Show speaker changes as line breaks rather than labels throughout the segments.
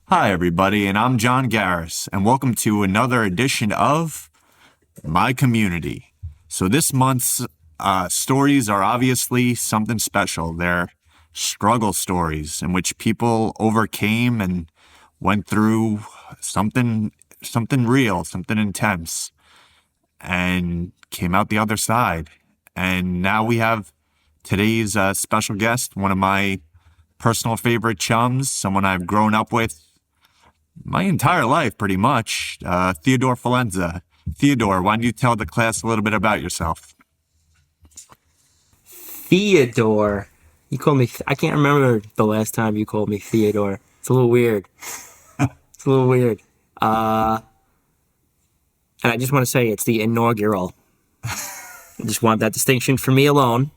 Hi, everybody, and I'm John Garis, and welcome to another edition of My Community. So, this month's stories are obviously something special. They're struggle stories in which people overcame and went through something real, something intense, and came out the other side. And now we have today's special guest, one of my personal favorite chums, someone I've grown up with my entire life, pretty much, Theodore Forlenza. Theodore, why don't you tell the class a little bit about yourself?
Theodore. You called me. I can't remember the last time you called me Theodore. It's a little weird. It's a little weird. And I just want to say it's the inaugural. I just want that distinction for me alone.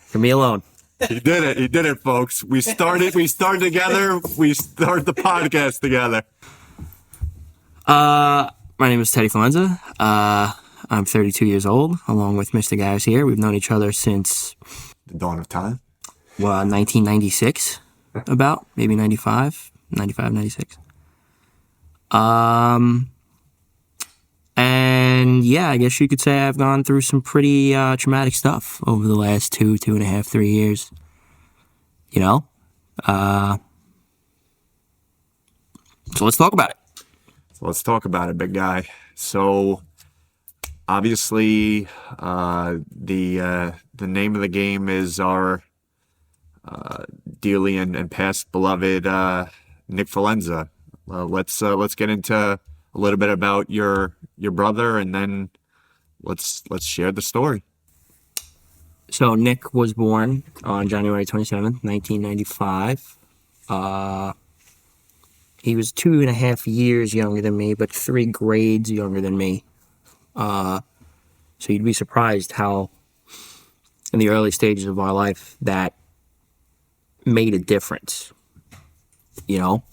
For me alone.
He did it. He did it, folks. We started together. We started the podcast together.
My name is Teddy Forlenza. I'm 32 years old, along with Mr. Garis here. We've known each other since
The dawn of time.
1996, about maybe 95, 96. And yeah, I guess you could say I've gone through some pretty traumatic stuff over the last 2.5, 3 years. You know? So let's talk about it.
Let's talk about it, big guy. So, obviously, the name of the game is our dearly and past beloved Nick Forlenza. Let's get into a little bit about your brother, and then let's share the story.
So Nick was born on January 27th, 1995. He was 2.5 years younger than me, but 3 grades younger than me. So you'd be surprised how, in the early stages of our life, that made a difference. You know,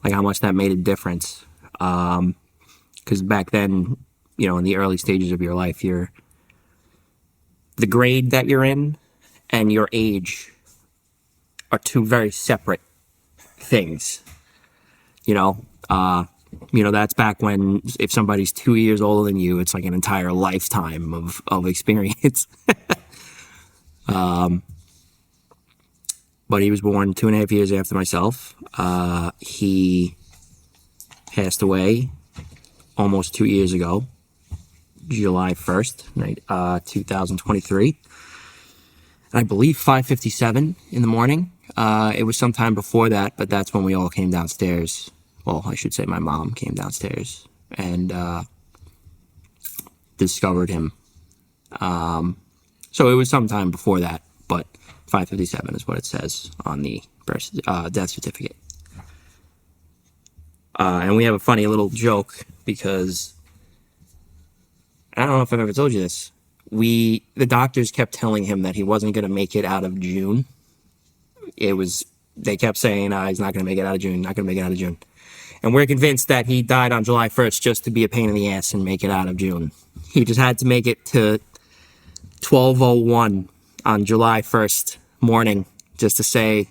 like how much that made a difference. Because back then, you know, in the early stages of your life, the grade that you're in and your age are two very separate things. You know, that's back when if somebody's 2 years older than you, it's like an entire lifetime of experience. But he was born 2.5 years after myself. He passed away almost 2 years ago, July 1st, 2023. And I believe 5:57 in the morning. It was sometime before that, but that's when we all came downstairs. Well, I should say my mom came downstairs and discovered him. So it was sometime before that, but 5:57 is what it says on the death certificate. And we have a funny little joke because I don't know if I've ever told you this. The doctors kept telling him that he wasn't going to make it out of June. They kept saying, he's not going to make it out of June, not going to make it out of June. And we're convinced that he died on July 1st just to be a pain in the ass and make it out of June. He just had to make it to 12:01 on July 1st morning just to say,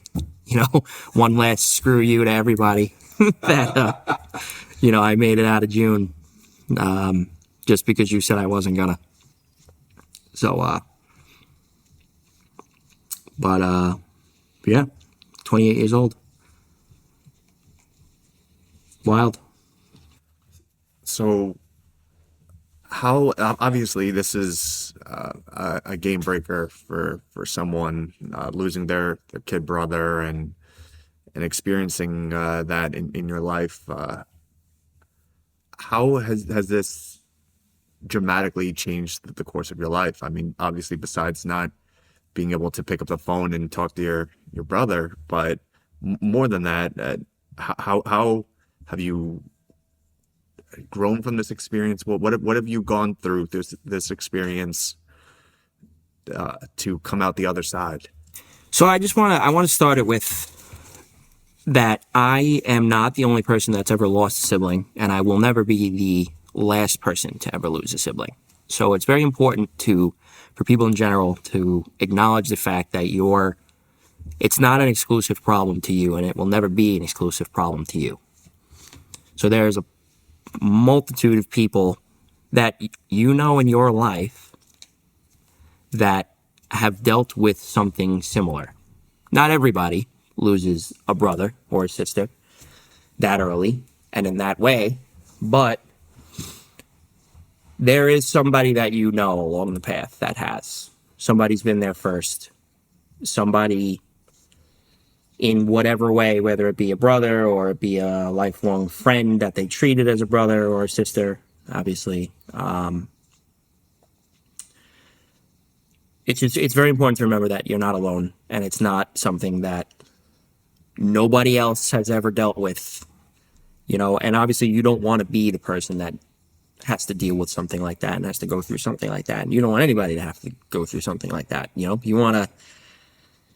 one last screw you to everybody that, I made it out of June. Just because you said I wasn't gonna. So, yeah, 28 years old. Wild.
So, how obviously this is a game breaker for someone losing their kid brother and experiencing that in your life. How has this dramatically changed the course of your life? I mean, obviously, besides not being able to pick up the phone and talk to your brother, but more than that, how have you grown from this experience? What have you gone through this experience to come out the other side?
So I want to start it with that I am not the only person that's ever lost a sibling, and I will never be the last person to ever lose a sibling. So it's very important for people in general to acknowledge the fact that your It's not an exclusive problem to you, and it will never be an exclusive problem to you. So there's a multitude of people that you know in your life that have dealt with something similar. Not everybody loses a brother or a sister that early and in that way, but there is somebody that you know along the path that has. Somebody's been there first. Somebody in whatever way, whether it be a brother or it be a lifelong friend that they treated as a brother or a sister, obviously. It's very important to remember that you're not alone, and it's not something that nobody else has ever dealt with, and obviously you don't want to be the person that has to deal with something like that and has to go through something like that. And you don't want anybody to have to go through something like that.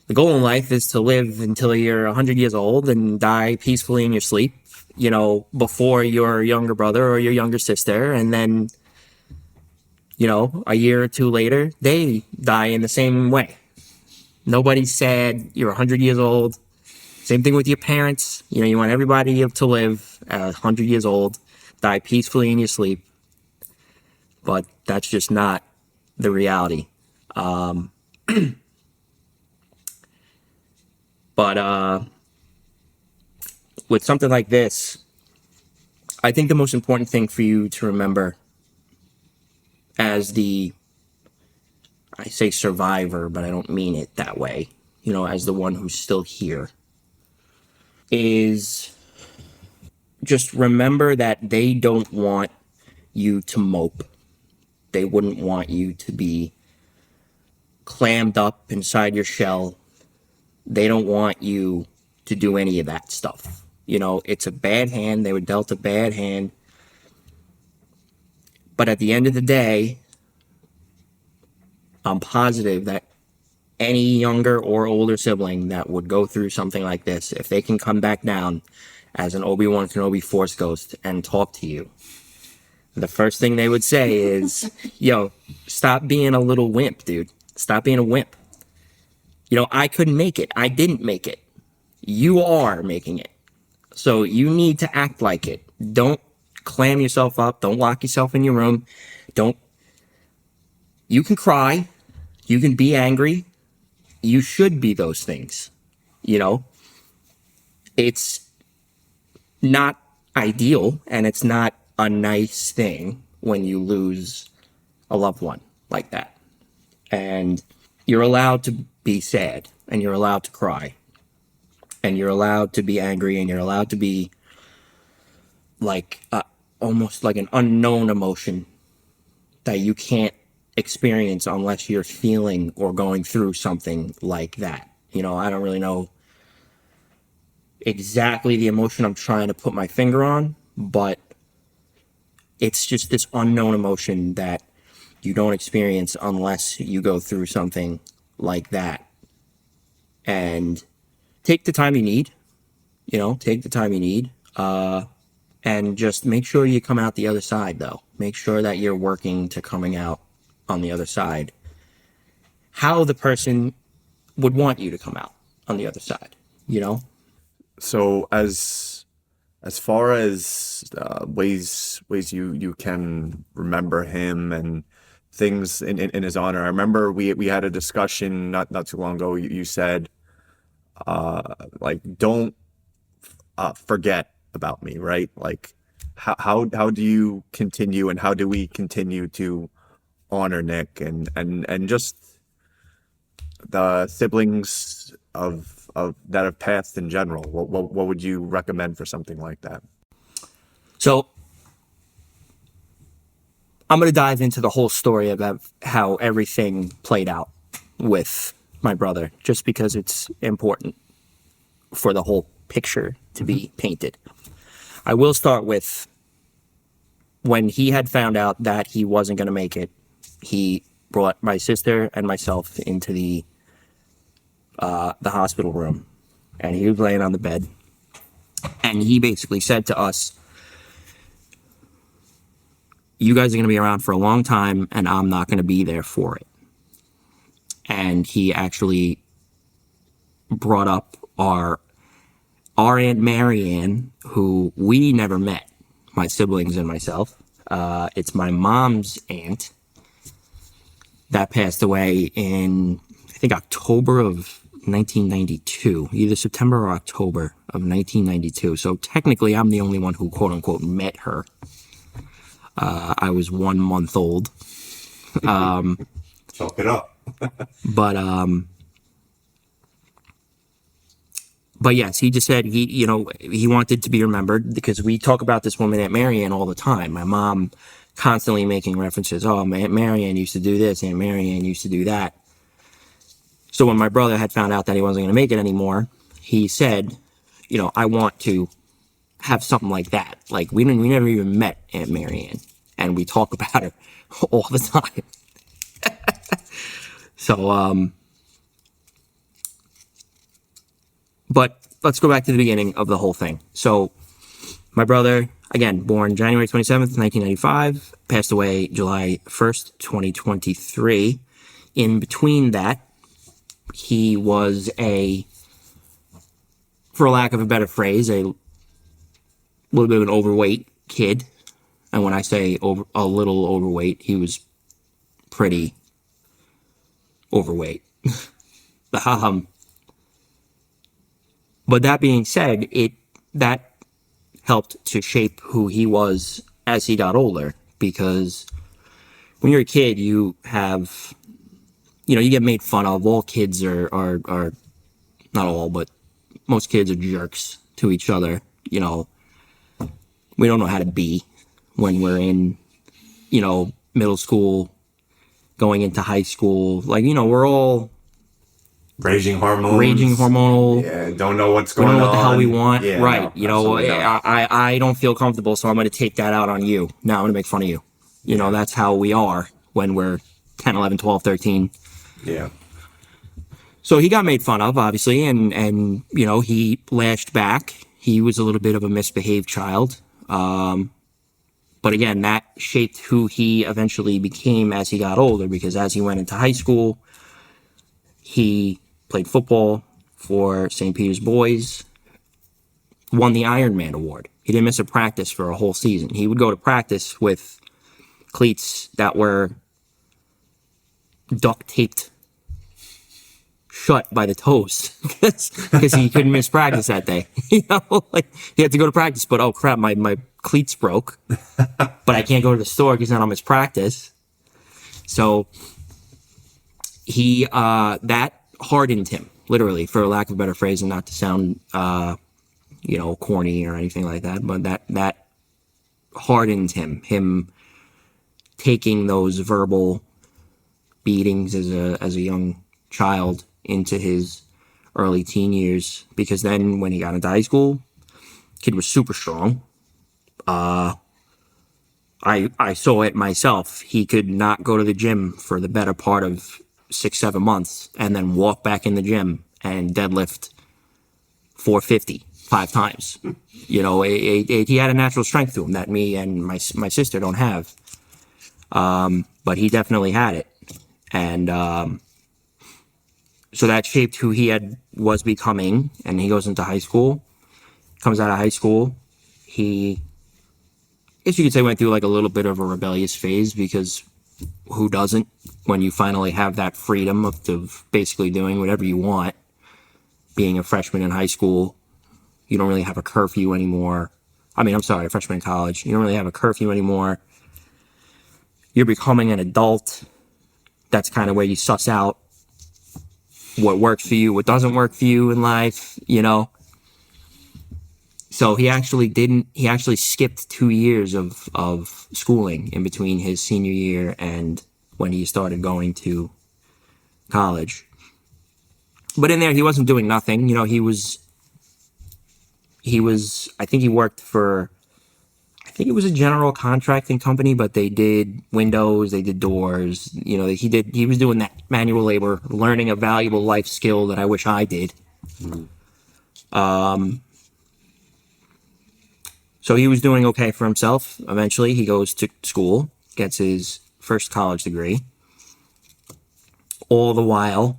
The goal in life is to live until you're 100 years old and die peacefully in your sleep, before your younger brother or your younger sister. And then, a year or two later, they die in the same way. Nobody's sad. You're 100 years old. Same thing with your parents. You want everybody to live at 100 years old, die peacefully in your sleep. But that's just not the reality. But with something like this, I think the most important thing for you to remember as I say survivor, but I don't mean it that way, as the one who's still here, is just remember that they don't want you to mope. They wouldn't want you to be clammed up inside your shell. They don't want you to do any of that stuff. It's a bad hand. They were dealt a bad hand. But at the end of the day, I'm positive that any younger or older sibling that would go through something like this, if they can come back down as an Obi-Wan Kenobi Force Ghost and talk to you, the first thing they would say is, yo, stop being a little wimp, dude. Stop being a wimp. I couldn't make it. I didn't make it. You are making it. So you need to act like it. Don't clam yourself up. Don't lock yourself in your room. You can cry. You can be angry. You should be those things. It's not ideal, and it's not a nice thing when you lose a loved one like that. And you're allowed to be sad, and you're allowed to cry, and you're allowed to be angry, and you're allowed to be almost like an unknown emotion that you can't experience unless you're feeling or going through something like that. I don't really know exactly the emotion I'm trying to put my finger on, but it's just this unknown emotion that you don't experience unless you go through something like that. And take the time you need, take the time you need, and just make sure you come out the other side, though. Make sure that you're working to coming out on the other side how the person would want you to come out on the other side,
So as far as ways you can remember him and things in his honor, I remember we had a discussion not too long ago. You said don't forget about me, right? Like how do you continue, and how do we continue to honor Nick and just the siblings of that have passed in general? What would you recommend for something like that?
So I'm going to dive into the whole story about how everything played out with my brother, just because it's important for the whole picture to be painted. I will start with when he had found out that he wasn't going to make it. He brought my sister and myself into the hospital room, and he was laying on the bed, and he basically said to us, you guys are going to be around for a long time, and I'm not going to be there for it. And he actually brought up our Aunt Marianne, who we never met, my siblings and myself. It's my mom's aunt that passed away in, I think, October of 1992, either September or October of 1992. So technically, I'm the only one who, quote unquote, met her. I was 1 month old.
Chalk it up.
But yes, he just said he wanted to be remembered because we talk about this woman, Aunt Marianne, all the time. My mom constantly making references. Oh, Aunt Marianne used to do this. Aunt Marianne used to do that. So when my brother had found out that he wasn't going to make it anymore, he said, I want to have something like that. Like we never even met Aunt Marianne, and we talk about her all the time. So, but let's go back to the beginning of the whole thing. So my brother, again, born January 27th, 1995, passed away July 1st, 2023. In between that, he was for lack of a better phrase, a little bit of an overweight kid. And when I say a little overweight, he was pretty overweight. But that being said, that helped to shape who he was as he got older, because when you're a kid, you have, you get made fun of. All kids are not all, but most kids are jerks to each other. We don't know how to be when we're in, middle school, going into high school. Like, we're all
Raging hormones.
Raging hormonal.
Yeah, don't know what's going on.
We don't know what the hell we want.
Yeah,
right.
No,
I don't feel comfortable, so I'm going to take that out on you. Now I'm going to make fun of you. That's how we are when we're 10, 11, 12, 13.
Yeah.
So he got made fun of, obviously, and he lashed back. He was a little bit of a misbehaved child. But again, that shaped who he eventually became as he got older, because as he went into high school, he played football for St. Peter's Boys, won the Ironman Award. He didn't miss a practice for a whole season. He would go to practice with cleats that were duct taped shut by the toes because he couldn't miss practice that day. Like he had to go to practice, but oh crap, my cleats broke. But I can't go to the store because then I'll miss practice. So he that hardened him, literally, for lack of a better phrase, and not to sound corny or anything like that, but that hardened him taking those verbal beatings as a young child into his early teen years, because then when he got into high school, kid was super strong. I saw it myself. He could not go to the gym for the better part of 6-7 months and then walk back in the gym and deadlift 450 5 times. He had a natural strength to him that me and my sister don't have. But he definitely had it. And so that shaped who he was becoming. And he goes into high school, comes out of high school. He, I guess you could say, went through like a little bit of a rebellious phase, because who doesn't, when you finally have that freedom of basically doing whatever you want? Being a freshman in high school, you don't really have a curfew anymore. A freshman in college. You don't really have a curfew anymore. You're becoming an adult. That's kind of where you suss out what works for you, what doesn't work for you in life, So he actually skipped 2 years of schooling in between his senior year and when he started going to college. But in there, he wasn't doing nothing. He was, I think he worked for, I think it was a general contracting company, but they did windows, they did doors, he was doing that manual labor, learning a valuable life skill that I wish I did. So he was doing okay for himself. Eventually, he goes to school, gets his first college degree. All the while,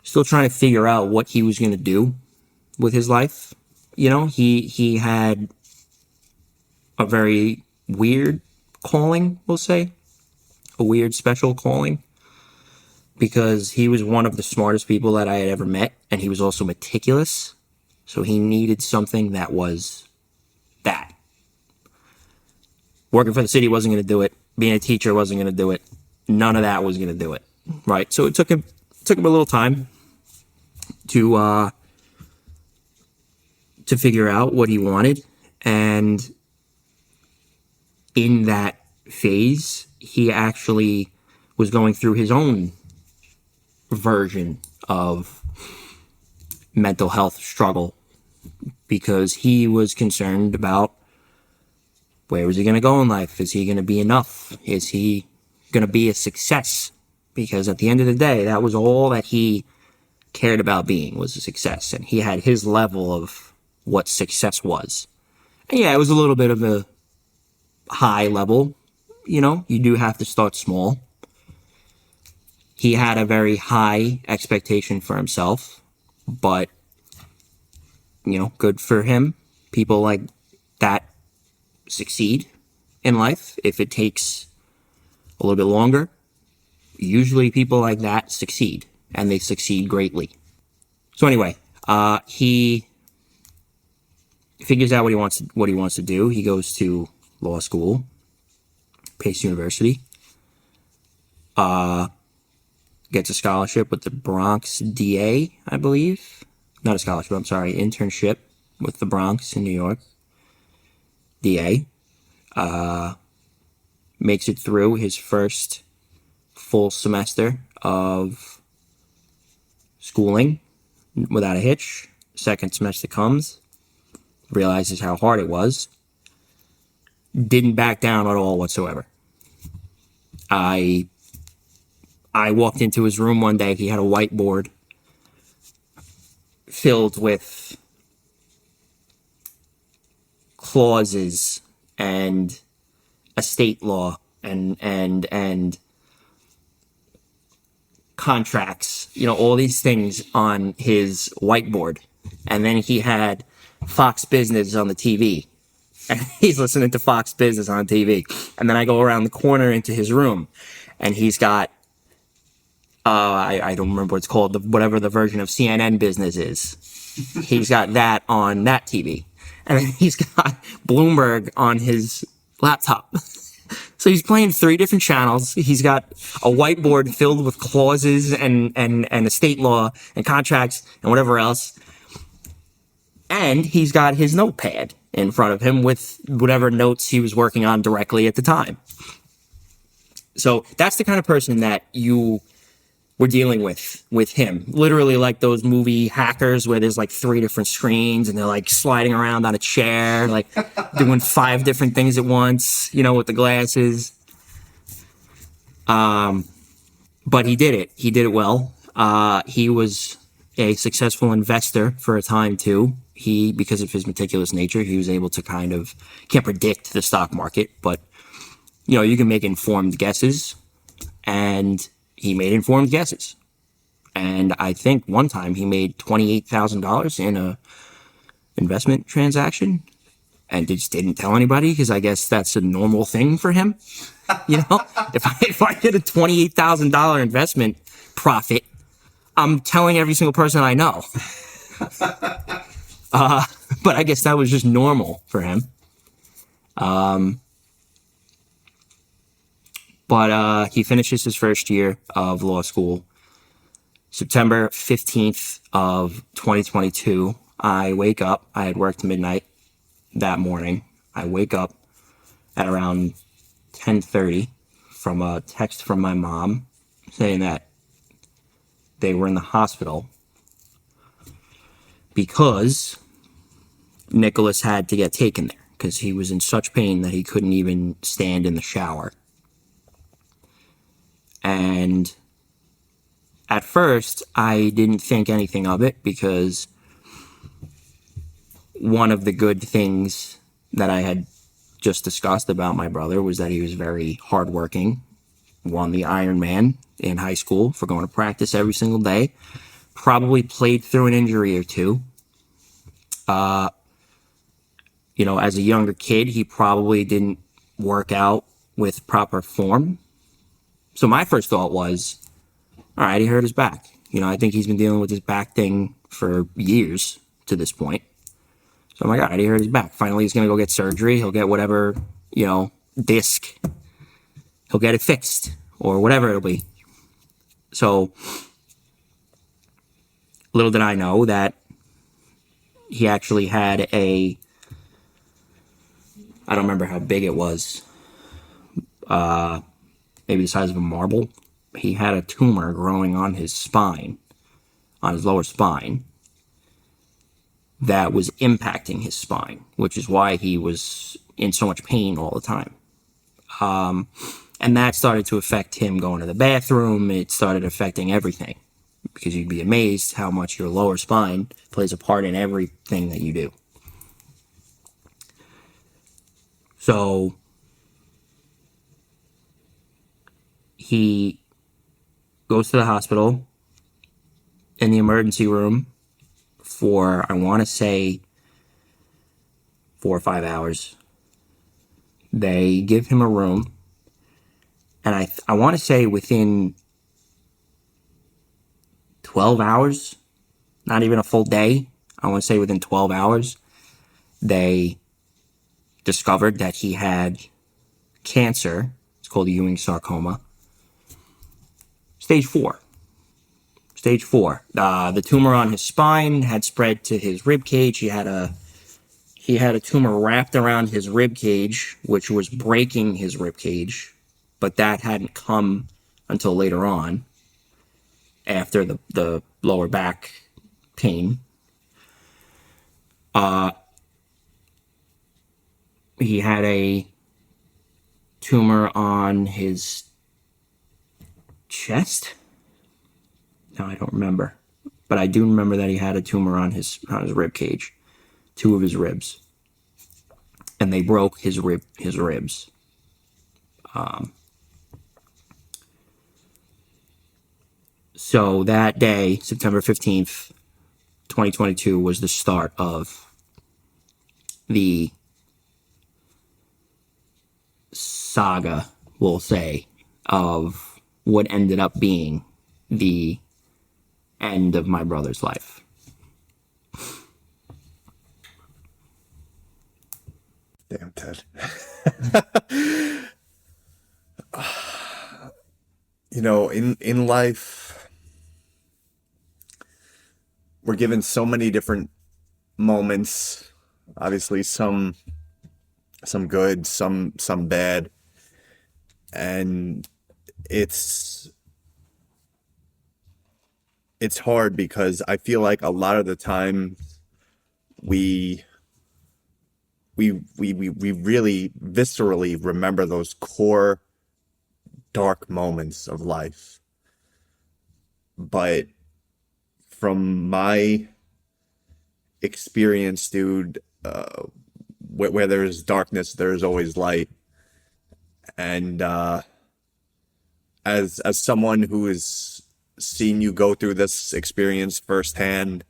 still trying to figure out what he was going to do with his life. You know, he had a very weird calling, we'll say, a weird special calling, because he was one of the smartest people that I had ever met, and he was also meticulous. So he needed something that was that. Working for the city wasn't going to do it. Being a teacher wasn't going to do it. None of that was going to do it, right? So it took him a little time to figure out what he wanted, and in that phase, he actually was going through his own version of mental health struggle, because he was concerned about where was he going to go in life? Is he going to be enough? Is he going to be a success? Because at the end of the day, that was all that he cared about being, was a success. And he had his level of what success was. And yeah, it was a little bit of a high level. You know, you do have to start small. He had a very high expectation for himself, but, you know, good for him. People like that succeed in life. If it takes a little bit longer, usually people like that succeed, and they succeed greatly. So anyway, he figures out what he wants to do. He goes to law school, Pace University, gets a scholarship with the Bronx DA, I believe. Not a scholarship, I'm sorry, internship with the Bronx in New York. DA. Makes it through his first full semester of schooling without a hitch. Second semester comes, realizes how hard it was. Didn't back down at all whatsoever. I walked into his room one day. He had a whiteboard filled with clauses and estate law and contracts, you know, all these things on his whiteboard. And then he had Fox Business on the TV. And he's listening to Fox Business on TV. And then I go around the corner into his room, and he's got, I don't remember what it's called, whatever the version of CNN Business is. He's got that on that TV. And then he's got Bloomberg on his laptop. So he's playing 3 different channels. He's got a whiteboard filled with clauses and estate law and contracts and whatever else. And he's got his notepad in front of him with whatever notes he was working on directly at the time. So that's the kind of person that you were dealing with him. Literally like those movie hackers where there's like 3 different screens and they're like sliding around on a chair, like doing 5 different things at once, you know, with the glasses. But he did it. He did it well. He was a successful investor for a time too. Because of his meticulous nature, he was able to can't predict the stock market, but, you know, you can make informed guesses, and he made informed guesses. And I think one time he made $28,000 in a investment transaction and just didn't tell anybody, because I guess that's a normal thing for him. You know, if I did a $28,000 investment profit, I'm telling every single person I know. But I guess that was just normal for him. But he finishes his first year of law school, September 15th of 2022. I wake up. I had worked midnight that morning. I wake up at around 10:30 from a text from my mom saying that they were in the hospital because Nicholas had to get taken there because he was in such pain that he couldn't even stand in the shower. And at first, I didn't think anything of it, because one of the good things that I had just discussed about my brother was that he was very hardworking, won the Ironman in high school for going to practice every single day, probably played through an injury or two. As a younger kid, he probably didn't work out with proper form. So my first thought was, all right, he hurt his back. I think he's been dealing with his back thing for years to this point. So I'm like, all right, he hurt his back. Finally, he's going to go get surgery. He'll get whatever, disc. He'll get it fixed or whatever it'll be. So little did I know that he actually had I don't remember how big it was, maybe the size of a marble. He had a tumor growing on his spine, on his lower spine, that was impacting his spine, which is why he was in so much pain all the time. And that started to affect him going to the bathroom. It started affecting everything, because you'd be amazed how much your lower spine plays a part in everything that you do. So he goes to the hospital, in the emergency room, for, I want to say, 4 or 5 hours. They give him a room, and I want to say within 12 hours, not even a full day, I want to say within 12 hours, they discovered that he had cancer. It's called Ewing Sarcoma. Stage 4. The tumor on his spine had spread to his rib cage. He had a tumor wrapped around his rib cage, which was breaking his rib cage, but that hadn't come until later on, after the lower back pain. He had a tumor on his chest. No, I don't remember, but I do remember that he had a tumor on his rib cage, 2 of his ribs, and they broke his ribs. So that day, September 15th, 2022, was the start of the saga, we'll say, of what ended up being the end of my brother's life.
Damn, Ted. In life, we're given so many different moments. Obviously, some good, some bad, and it's hard, because I feel like a lot of the time we really viscerally remember those core dark moments of life. But from my experience, dude, where there's darkness, there's always light. And as someone who has seen you go through this experience firsthand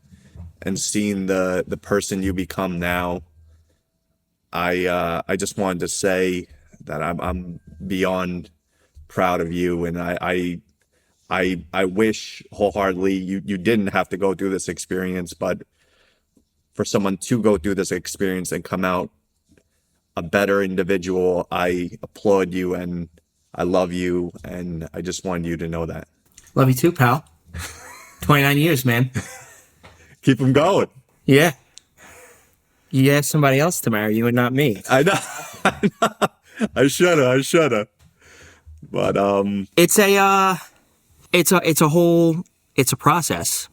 and seen the person you become now, I just wanted to say that I'm beyond proud of you, and I wish wholeheartedly you didn't have to go through this experience, but for someone to go through this experience and come out a better individual, I applaud you and I love you, and I just wanted you to know that.
Love you too, pal. 29 years, man.
Keep them going.
Yeah. You asked somebody else to marry you and not me.
I know. I shoulda. But
it's a process.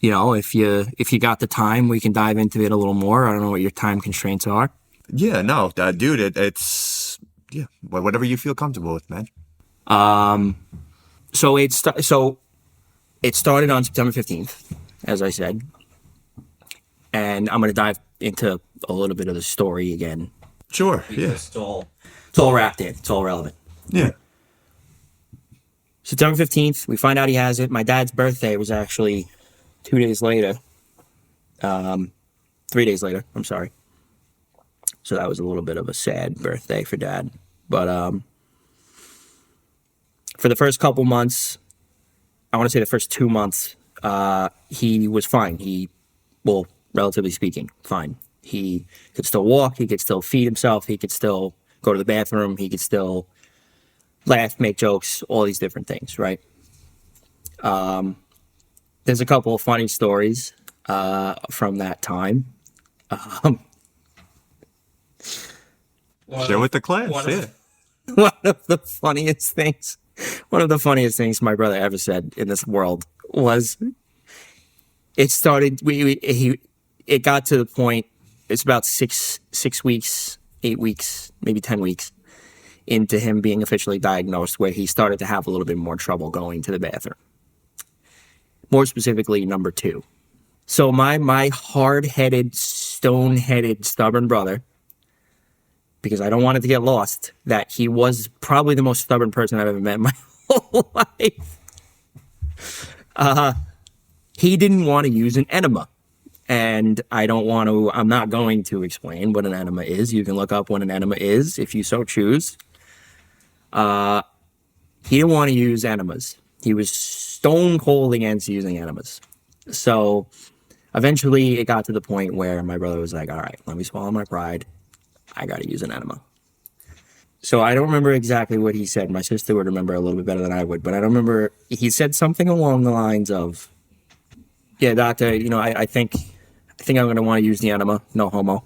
If you got the time, we can dive into it a little more. I don't know what your time constraints are.
Yeah, no, dude, it's whatever you feel comfortable with, man.
So it started on September 15th, as I said, and I'm going to dive into a little bit of the story again.
Sure. Yeah.
It's all wrapped in. It's all relevant.
Yeah.
September 15th, we find out he has it. My dad's birthday was actually 2 days later. 3 days later, I'm sorry. So that was a little bit of a sad birthday for Dad. But for the first couple months, I want to say the first 2 months, he was fine. Well, relatively speaking, fine. He could still walk. He could still feed himself. He could still go to the bathroom. He could still laugh, make jokes, all these different things, right? There's a couple of funny stories from that time.
Share with the class.
one
Yeah.
One of the funniest things, my brother ever said in this world was, it started. It got to the point. It's about 6 weeks, 8 weeks, maybe 10 weeks into him being officially diagnosed, where he started to have a little bit more trouble going to the bathroom. More specifically, number 2. So my hard-headed, stone-headed, stubborn brother, because I don't want it to get lost, that he was probably the most stubborn person I've ever met in my whole life. He didn't want to use an enema. And I'm not going to explain what an enema is. You can look up what an enema is if you so choose. He didn't want to use enemas. He was stone cold against using enemas. So eventually it got to the point where my brother was like, all right, let me swallow my pride. I got to use an enema. So I don't remember exactly what he said. My sister would remember a little bit better than I would, but I don't remember. He said something along the lines of, yeah, doctor, I think I'm going to want to use the enema. No homo.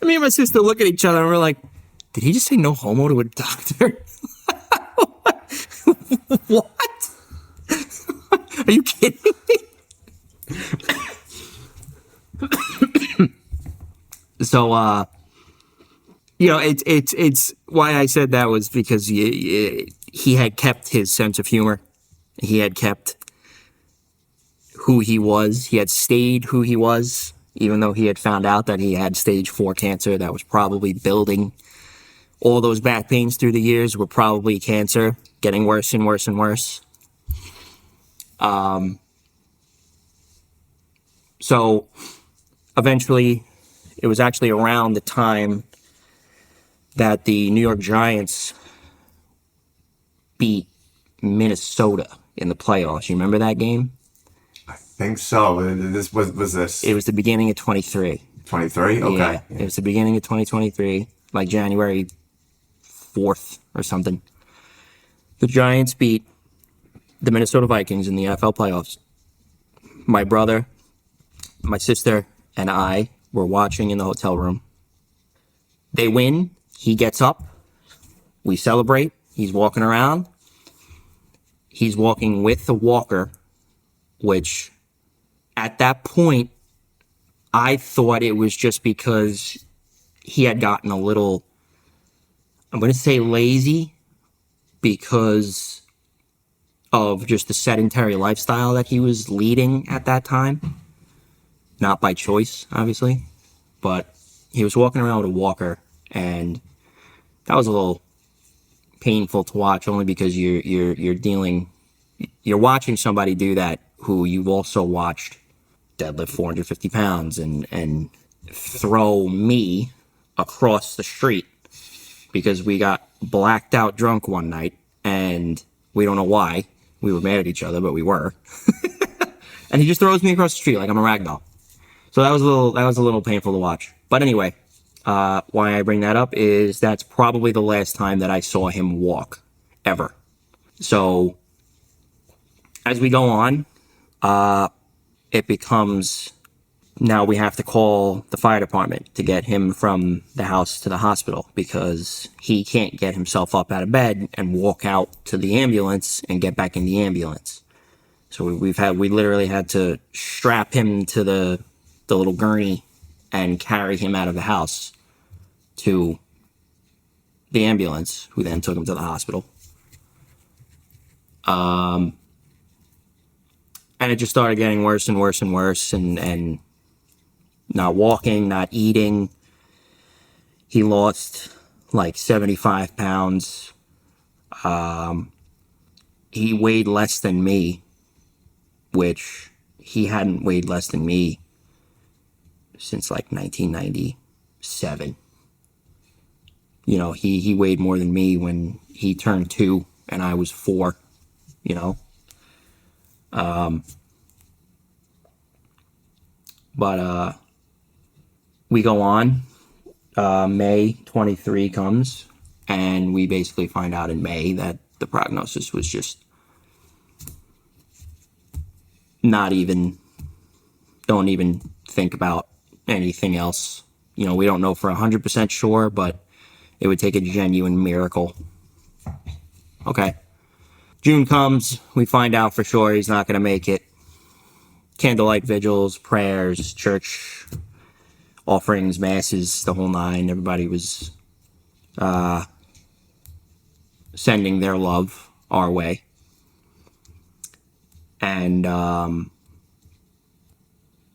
Me and my sister look at each other and we're like, did he just say no homo to a doctor? What? Are you kidding me? So, it's why I said that was because he had kept his sense of humor. He had kept who he was. He had stayed who he was, even though he had found out that he had stage 4 cancer that was probably building. All those back pains through the years were probably cancer, getting worse and worse and worse. So eventually, it was actually around the time that the New York Giants beat Minnesota in the playoffs. You remember that game?
I think so. This was this.
It was the beginning of 23.
23? Okay.
Yeah, it was the beginning of 2023, like January 4th or something. The Giants beat the Minnesota Vikings in the NFL playoffs. My brother, my sister, and I were watching in the hotel room. They win. He gets up. We celebrate. He's walking around. He's walking with a walker, which at that point, I thought it was just because he had gotten a little, I'm going to say lazy, because of just the sedentary lifestyle that he was leading at that time. Not by choice, obviously, but he was walking around with a walker, and that was a little painful to watch, only because you're watching somebody do that who you've also watched deadlift 450 pounds and throw me across the street because we got blacked out drunk one night, and we don't know why. We were mad at each other, but we were. And he just throws me across the street like I'm a ragdoll. So that was a little painful to watch. But anyway, why I bring that up is that's probably the last time that I saw him walk, ever. So as we go on, it becomes, now we have to call the fire department to get him from the house to the hospital, because he can't get himself up out of bed and walk out to the ambulance and get back in the ambulance. So we literally had to strap him to the little gurney and carry him out of the house to the ambulance, who then took him to the hospital. And it just started getting worse and worse and worse, and not walking, not eating. He lost like 75 pounds He weighed less than me, which he hadn't weighed less than me since like 1997. You know, he weighed more than me when he turned 2 and I was 4, you know. But we go on. May 23 comes, and we basically find out in May that the prognosis was just not even, don't even think about anything else. You know, we don't know for 100% sure, but it would take a genuine miracle. Okay. June comes, we find out for sure he's not going to make it. Candlelight vigils, prayers, church offerings, masses, the whole nine. Everybody was sending their love our way. And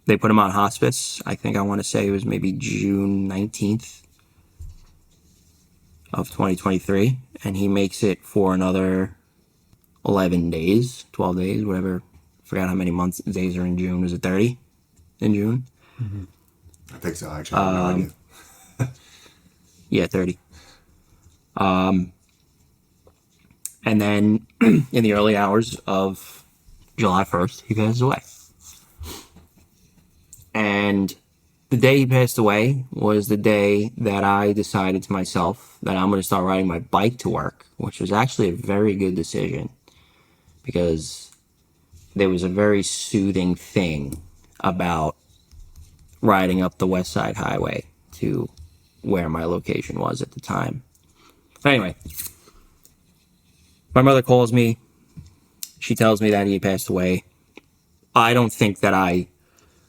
they put him on hospice. I think I want to say it was maybe June 19th of 2023. And he makes it for another 11 days, 12 days, whatever. Forgot how many days are in June. Was it 30 in June?
Mm-hmm. I think so, actually. I have no idea.
Yeah, 30. And then in the early hours of July 1st, he passes away. And the day he passed away was the day that I decided to myself that I'm going to start riding my bike to work, which was actually a very good decision because there was a very soothing thing about riding up the West Side Highway to where my location was at the time. But anyway, my mother calls me. She tells me that he passed away. I don't think that I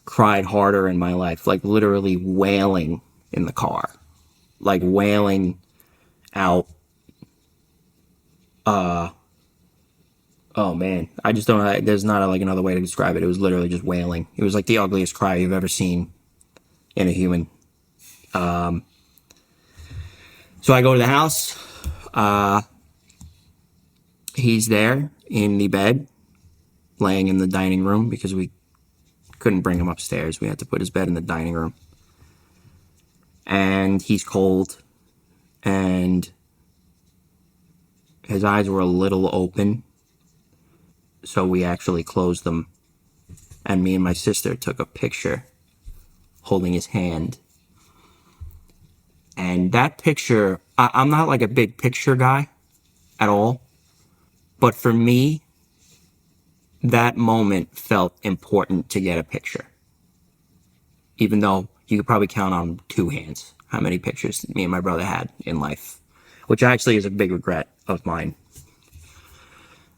cried harder in my life, like literally wailing in the car, like wailing out. Oh man, I just don't know. There's not like another way to describe it. It was literally just wailing. It was like the ugliest cry you've ever seen in a human. So I go to the house. He's there in the bed, laying in the dining room because we couldn't bring him upstairs. We had to put his bed in the dining room. And he's cold. And his eyes were a little open. So we actually closed them. And me and my sister took a picture holding his hand. And that picture, I'm not like a big picture guy at all. But for me, that moment felt important to get a picture. Even though you could probably count on 2 hands how many pictures me and my brother had in life, which actually is a big regret of mine.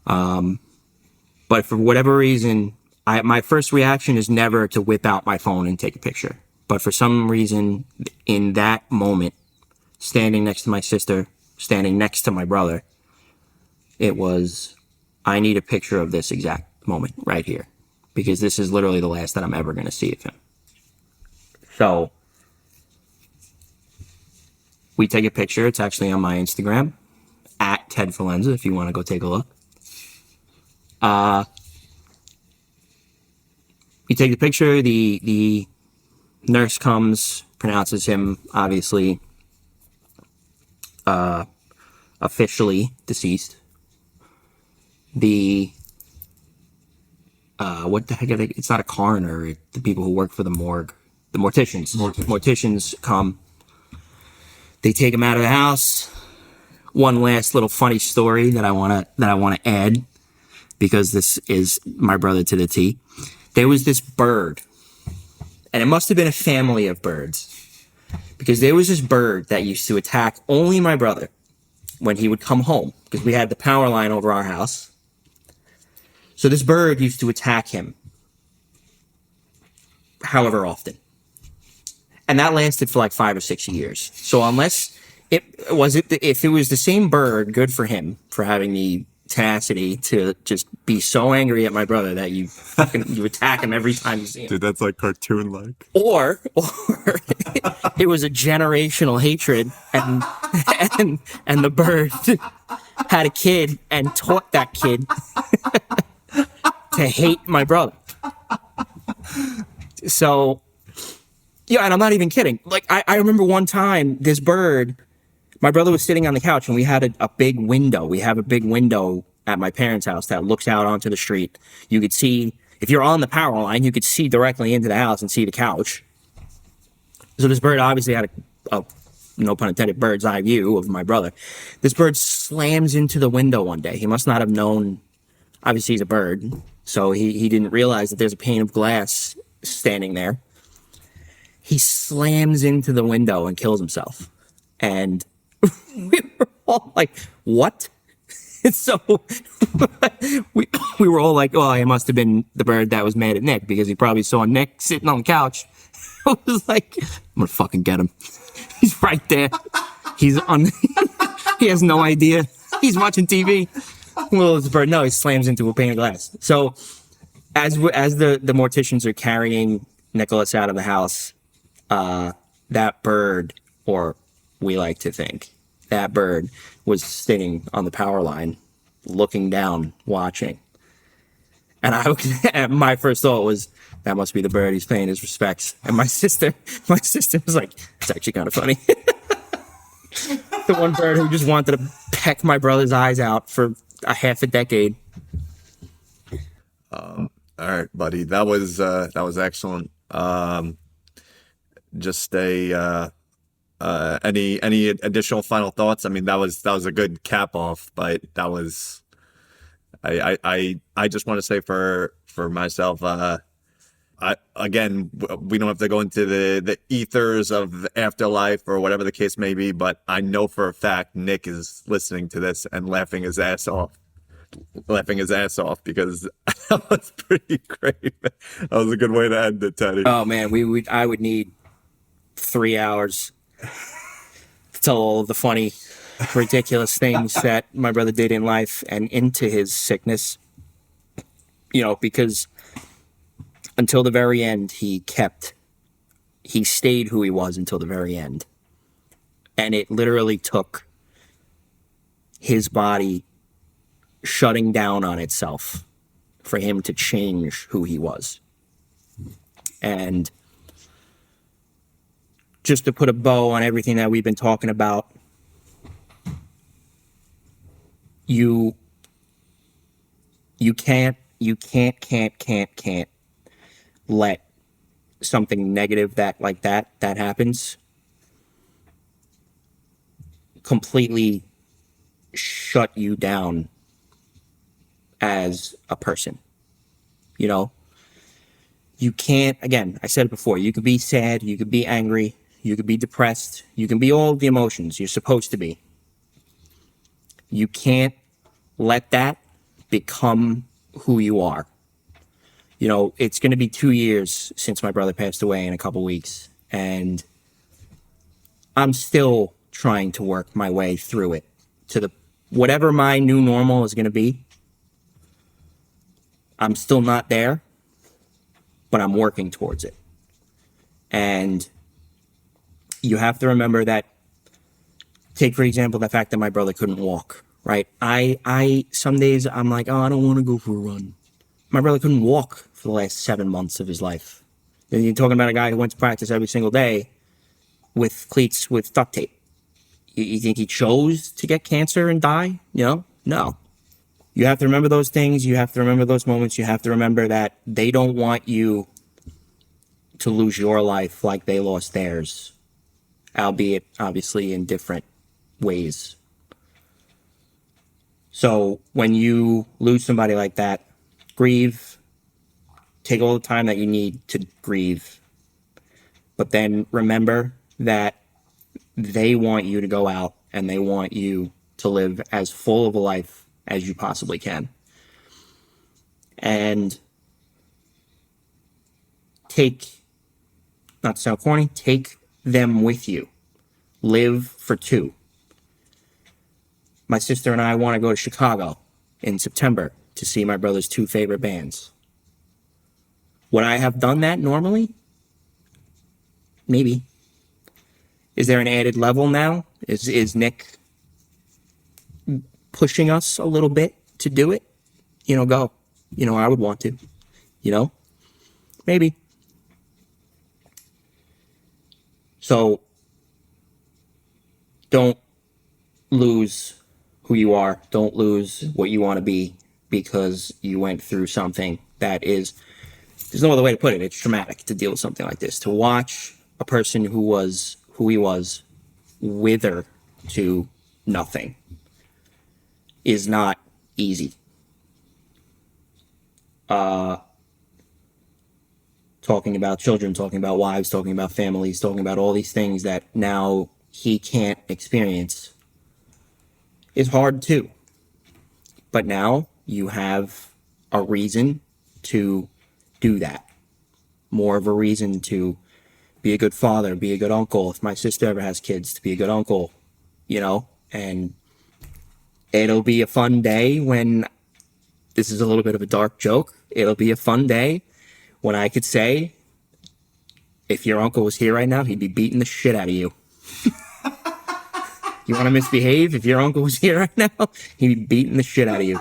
But for whatever reason, my first reaction is never to whip out my phone and take a picture. But for some reason, in that moment, standing next to my sister, standing next to my brother, it was, I need a picture of this exact moment right here. Because this is literally the last that I'm ever going to see of him. So, we take a picture. It's actually on my Instagram, at Teddy Forlenza, if you want to go take a look. We take the picture. The nurse comes, pronounces him, obviously, officially deceased. What the heck are they? It's not a coroner. The people who work for the morgue. The morticians. Morticians come. They take him out of the house. One last little funny story that I wanna add, because this is my brother to the T. There was this bird, and it must have been a family of birds, because there was this bird that used to attack only my brother when he would come home, because we had the power line over our house. So this bird used to attack him however often. And that lasted for like 5 or 6 years. So unless if it was the same bird, good for him for having the tenacity to just be so angry at my brother that you attack him every time you see him.
Dude, that's like cartoon-like.
Or it was a generational hatred, and the bird had a kid and taught that kid to hate my brother. So, yeah, and I'm not even kidding. Like, I remember one time, this bird, my brother was sitting on the couch and we had a big window. We have a big window at my parents' house that looks out onto the street. You could see, if you're on the power line, you could see directly into the house and see the couch. So this bird obviously had a no pun intended, bird's eye view of my brother. This bird slams into the window one day. He must not have known, obviously he's a bird, so he didn't realize that there's a pane of glass standing there. He slams into the window and kills himself. And we were all like, what? And so we were all like, oh, it must have been the bird that was mad at Nick because he probably saw Nick sitting on the couch. I was like, I'm gonna fucking get him. He's right there. He has no idea. He's watching TV. Well, this bird, no, he slams into a pane of glass. So as the morticians are carrying Nicholas out of the house, that bird, or we like to think, that bird was sitting on the power line, looking down, watching. And my first thought was, that must be the bird. He's paying his respects. And my sister was like, it's actually kind of funny. The one bird who just wanted to peck my brother's eyes out for a half a decade.
All right, buddy. That was excellent. Just any additional final thoughts? I mean, that was a good cap off, but that was, I just want to say for myself, again, we don't have to go into the ethers of the afterlife or whatever the case may be, but I know for a fact Nick is listening to this and laughing his ass off because that was pretty great. That was a good way to end it, Teddy.
Oh man, I would need 3 hours to tell all of the funny, ridiculous things that my brother did in life and into his sickness. Because until the very end, he stayed who he was until the very end. And it literally took his body shutting down on itself for him to change who he was. And just to put a bow on everything that we've been talking about, you can't let something negative that happens completely shut you down as a person. You can't, again, I said it before, you could be sad, you could be angry, you could be depressed, you can be all the emotions you're supposed to be. You can't let that become who you are. It's going to be 2 years since my brother passed away in a couple weeks, and I'm still trying to work my way through it to whatever my new normal is going to be. I'm still not there, but I'm working towards it. And you have to remember that, take for example, the fact that my brother couldn't walk, right? Some days I'm like, oh, I don't want to go for a run. My brother couldn't walk for the last 7 months of his life. And you're talking about a guy who went to practice every single day with cleats with duct tape. You think he chose to get cancer and die? No. You have to remember those things. You have to remember those moments. You have to remember that they don't want you to lose your life like they lost theirs, albeit obviously in different ways. So when you lose somebody like that, grieve, take all the time that you need to grieve, but then remember that they want you to go out and they want you to live as full of a life as you possibly can. And not to sound corny, take them with you. Live for two. My sister and I want to go to Chicago in September to see my brother's two favorite bands. Would I have done that normally? Maybe. Is there an added level now? Is Nick pushing us a little bit to do it, go. I would want to, maybe. So don't lose who you are. Don't lose what you want to be because you went through something that is, there's no other way to put it. It's traumatic to deal with something like this. To watch a person who was who he was wither to nothing is not easy. Talking about children, talking about wives, talking about families, talking about all these things that now he can't experience is hard too. But now you have a reason to do that. More of a reason to be a good father, be a good uncle. If my sister ever has kids, to be a good uncle, and it'll be a fun day when, this is a little bit of a dark joke, it'll be a fun day when I could say, if your uncle was here right now, he'd be beating the shit out of you. You want to misbehave? If your uncle was here right now, he'd be beating the shit out of you.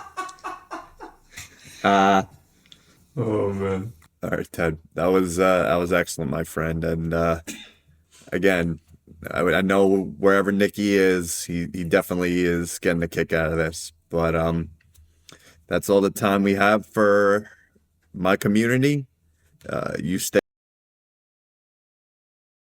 Oh man! All right, Ted, that was excellent, my friend. And again, I know wherever Nikki is, he definitely is getting a kick out of this. But that's all the time we have for my community. You stay.